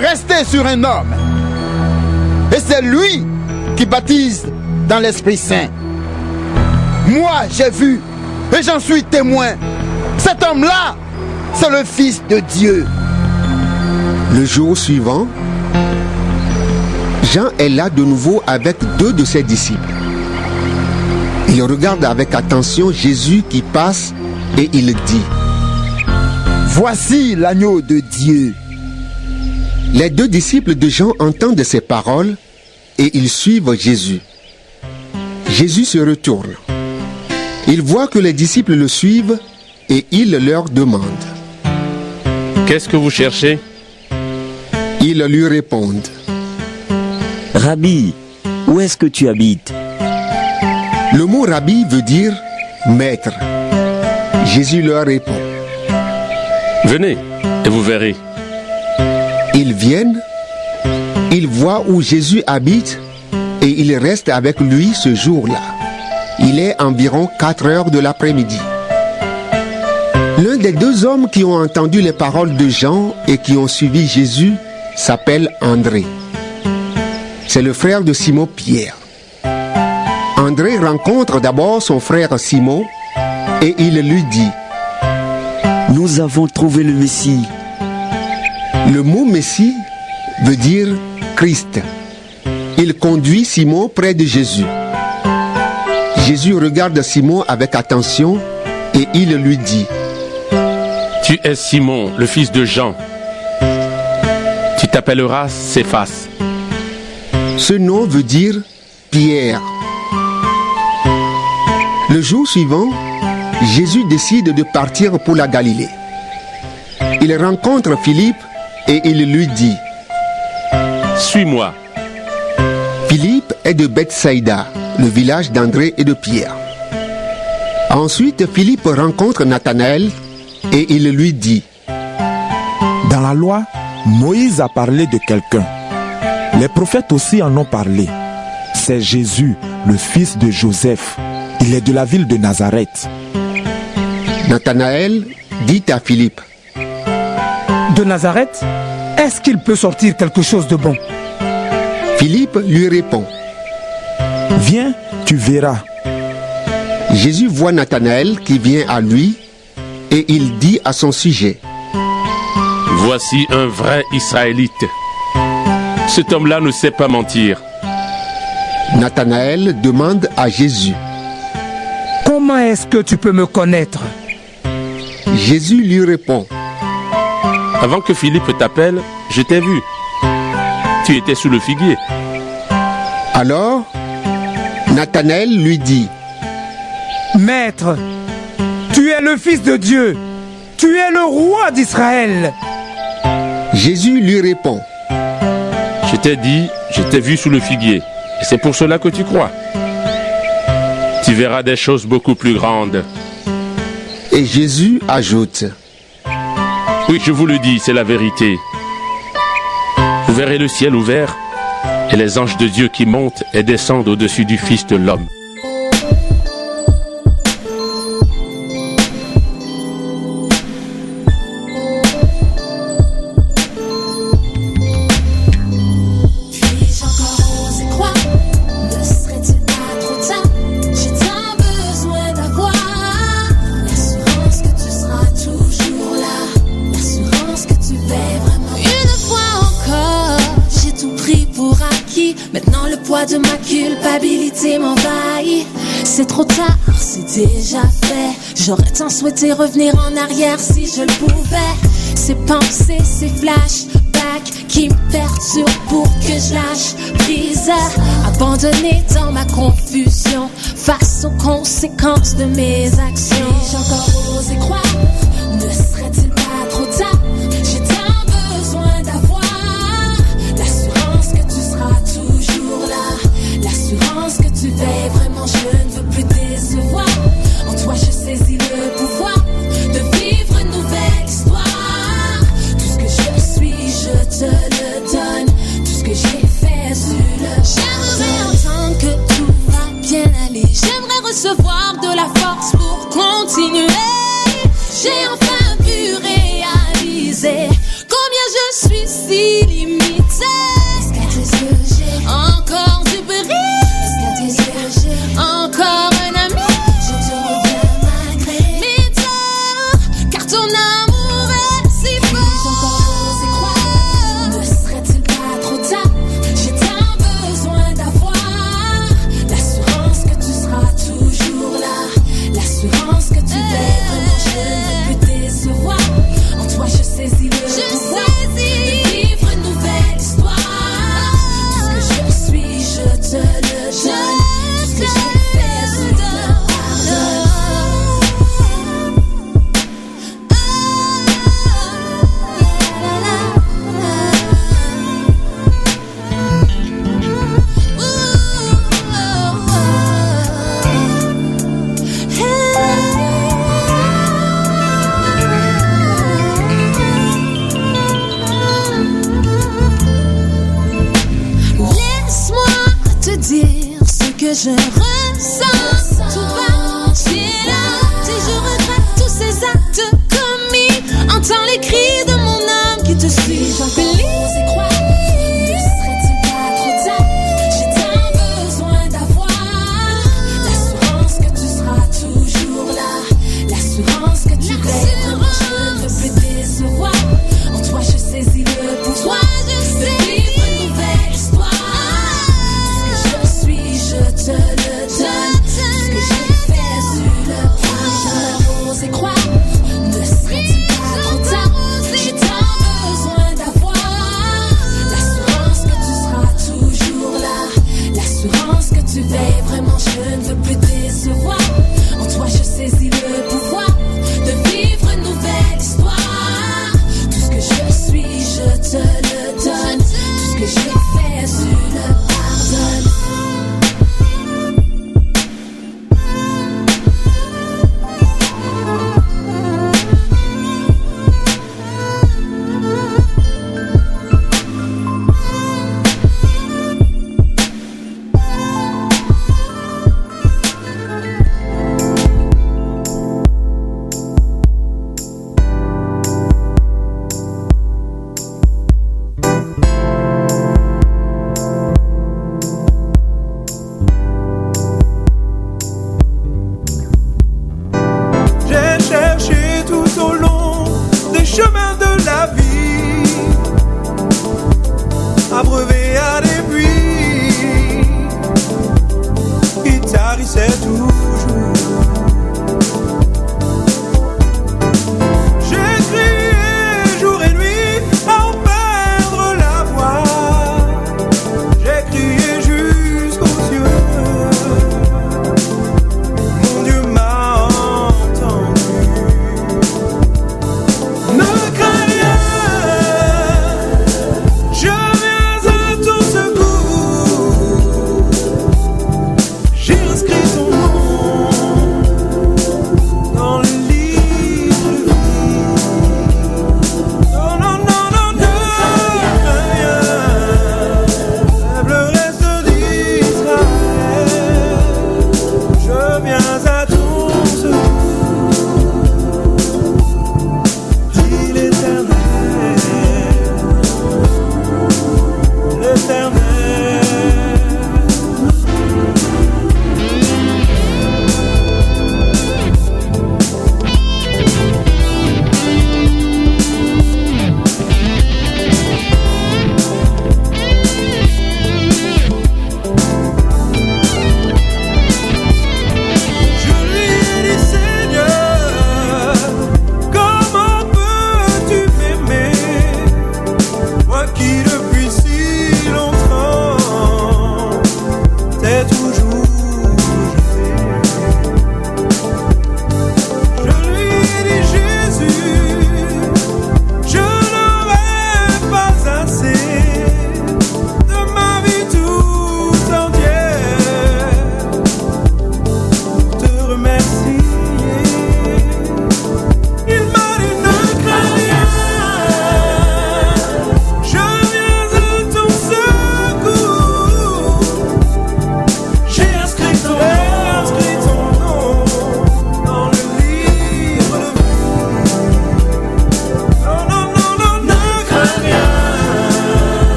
rester sur un homme. Et c'est lui qui baptise dans l'Esprit Saint. Moi, j'ai vu et j'en suis témoin. Cet homme-là, c'est le Fils de Dieu. Le jour suivant, Jean est là de nouveau avec 2 de ses disciples. Il regarde avec attention Jésus qui passe et il dit: Voici l'agneau de Dieu. Les 2 disciples de Jean entendent ces paroles et ils suivent Jésus. Jésus se retourne. Il voit que les disciples le suivent et il leur demande: Qu'est-ce que vous cherchez? Ils lui répondent: Rabbi, où est-ce que tu habites? Le mot rabbi veut dire maître. Jésus leur répond: Venez et vous verrez. Ils viennent, ils voient où Jésus habite et ils restent avec lui ce jour-là. Il est environ 4 heures de l'après-midi. L'un des 2 hommes qui ont entendu les paroles de Jean et qui ont suivi Jésus s'appelle André. C'est le frère de Simon-Pierre. André rencontre d'abord son frère Simon et il lui dit: Nous avons trouvé le Messie. Le mot Messie veut dire Christ. Il conduit Simon près de Jésus. Jésus regarde Simon avec attention et il lui dit: Tu es Simon, le fils de Jean. Tu t'appelleras Céphas. Ce nom veut dire Pierre. Le jour suivant, Jésus décide de partir pour la Galilée. Il rencontre Philippe et il lui dit: Suis-moi. Philippe est de Bethsaïda, le village d'André et de Pierre. Ensuite, Philippe rencontre Nathanaël et il lui dit: Dans la loi, Moïse a parlé de quelqu'un. Les prophètes aussi en ont parlé. C'est Jésus, le fils de Joseph. Il est de la ville de Nazareth. Nathanaël dit à Philippe: De Nazareth, est-ce qu'il peut sortir quelque chose de bon? Philippe lui répond: Viens, tu verras. Jésus voit Nathanaël qui vient à lui et il dit à son sujet: Voici un vrai Israélite. Cet homme-là ne sait pas mentir. Nathanaël demande à Jésus: Comment est-ce que tu peux me connaître? Jésus lui répond: Avant que Philippe t'appelle, je t'ai vu. Tu étais sous le figuier. Alors, Nathanaël lui dit: Maître, tu es le Fils de Dieu. Tu es le roi d'Israël. Jésus lui répond: Je t'ai dit, je t'ai vu sous le figuier. Et c'est pour cela que tu crois. Tu verras des choses beaucoup plus grandes. Et Jésus ajoute: Oui, je vous le dis, c'est la vérité. Vous verrez le ciel ouvert et les anges de Dieu qui montent et descendent au-dessus du Fils de l'homme. De ma culpabilité m'envahit. C'est trop tard, c'est déjà fait. J'aurais tant souhaité revenir en arrière si je le pouvais. Ces pensées, ces flashbacks qui me perturbent pour que je lâche prise. Abandonné dans ma confusion face aux conséquences de mes actions. J'ai encore osé croire, ne serait-il pas trop tard? J'ai tant besoin d'avoir l'assurance que tu seras toujours là. L'assurance que tu veilles vraiment, je ne veux plus décevoir. En toi je saisis le pouvoir de vivre une nouvelle histoire. Tout ce que je suis, je te le donne. Tout ce que j'ai fait, tu le J'aimerais entendre que tout va bien aller. J'aimerais recevoir de la force pour continuer. J'ai enfin que je ressens. Tout va, j'ai là, si je regrette tous ces actes commis. Entends les cris de mon âme qui te suit. J'en fais lire et croire. Ne serait-il pas trop tard? J'ai tant besoin d'avoir l'assurance que tu seras toujours là. L'assurance que tu verras. Je ne veux plus te décevoir. En toi je saisis le pouvoir. De vivre une nouvelle histoire. Tout ce que je suis, je te le donne. Tout ce que j'ai fait sur le point. J'ose et croire. Ne serait-il pas trop tard? J'ai tant besoin d'avoir l'assurance que tu seras toujours là. L'assurance que tu veilles vraiment. Je ne veux plus te décevoir. En toi je saisis le pouvoir de vivre une nouvelle histoire. Tout ce que je suis, je te le donne. Tout ce que j'ai fait, tu le pardonnes.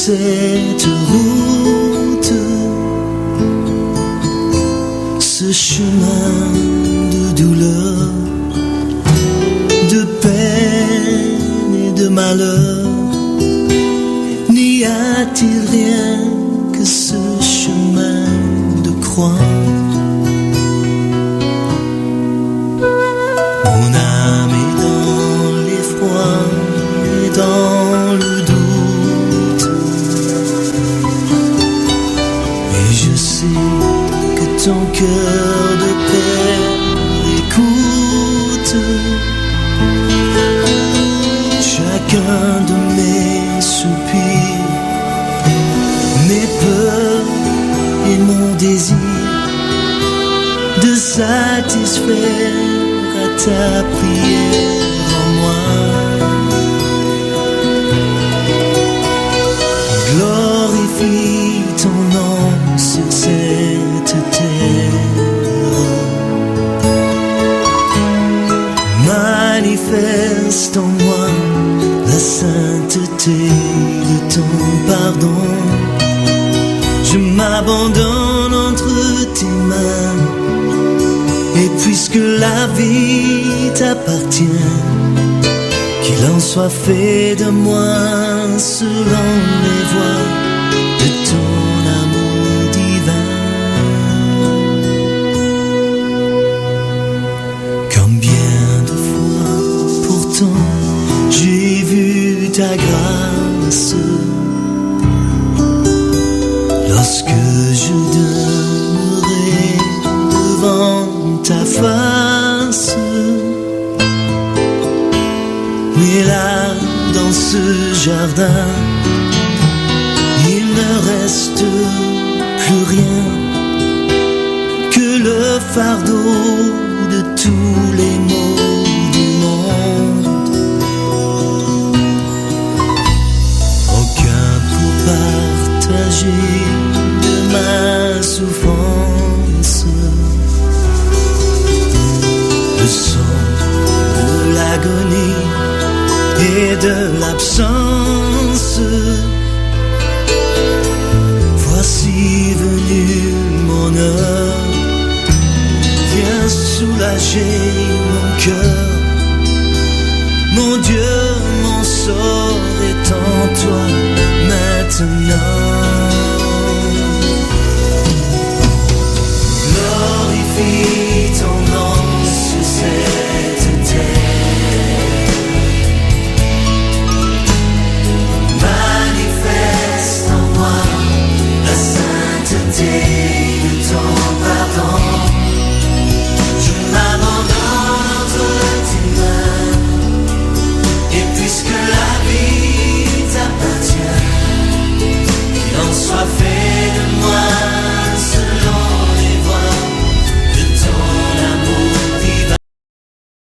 cette route, ce chemin de douleur, de peine et de malheur, n'y a-t-il rien que ce chemin de croix? Mon âme est dans l'effroi et dans le doute, et je sais que ton cœur de père écoute chacun de mes soupirs, mes peurs et mon désir de satisfaire à ta prière en moi. Glorifie ton nom sur cette terre, manifeste en moi la sainteté de ton pardon. Je m'abandonne entre tes mains, et puisque la vie t'appartient, qu'il en soit fait de moi selon les voies de ton amour divin. Combien de fois pourtant j'ai vu ta grâce lorsque je demeurais devant ta face. Mais là, dans ce jardin, il ne reste plus rien que le fardeau de tous les maux du monde. Aucun pour partager de ma souffrance. Le sang de l'agonie et de l'absence. Voici venu mon heure, viens soulager mon cœur. Mon Dieu, mon sort est en toi maintenant.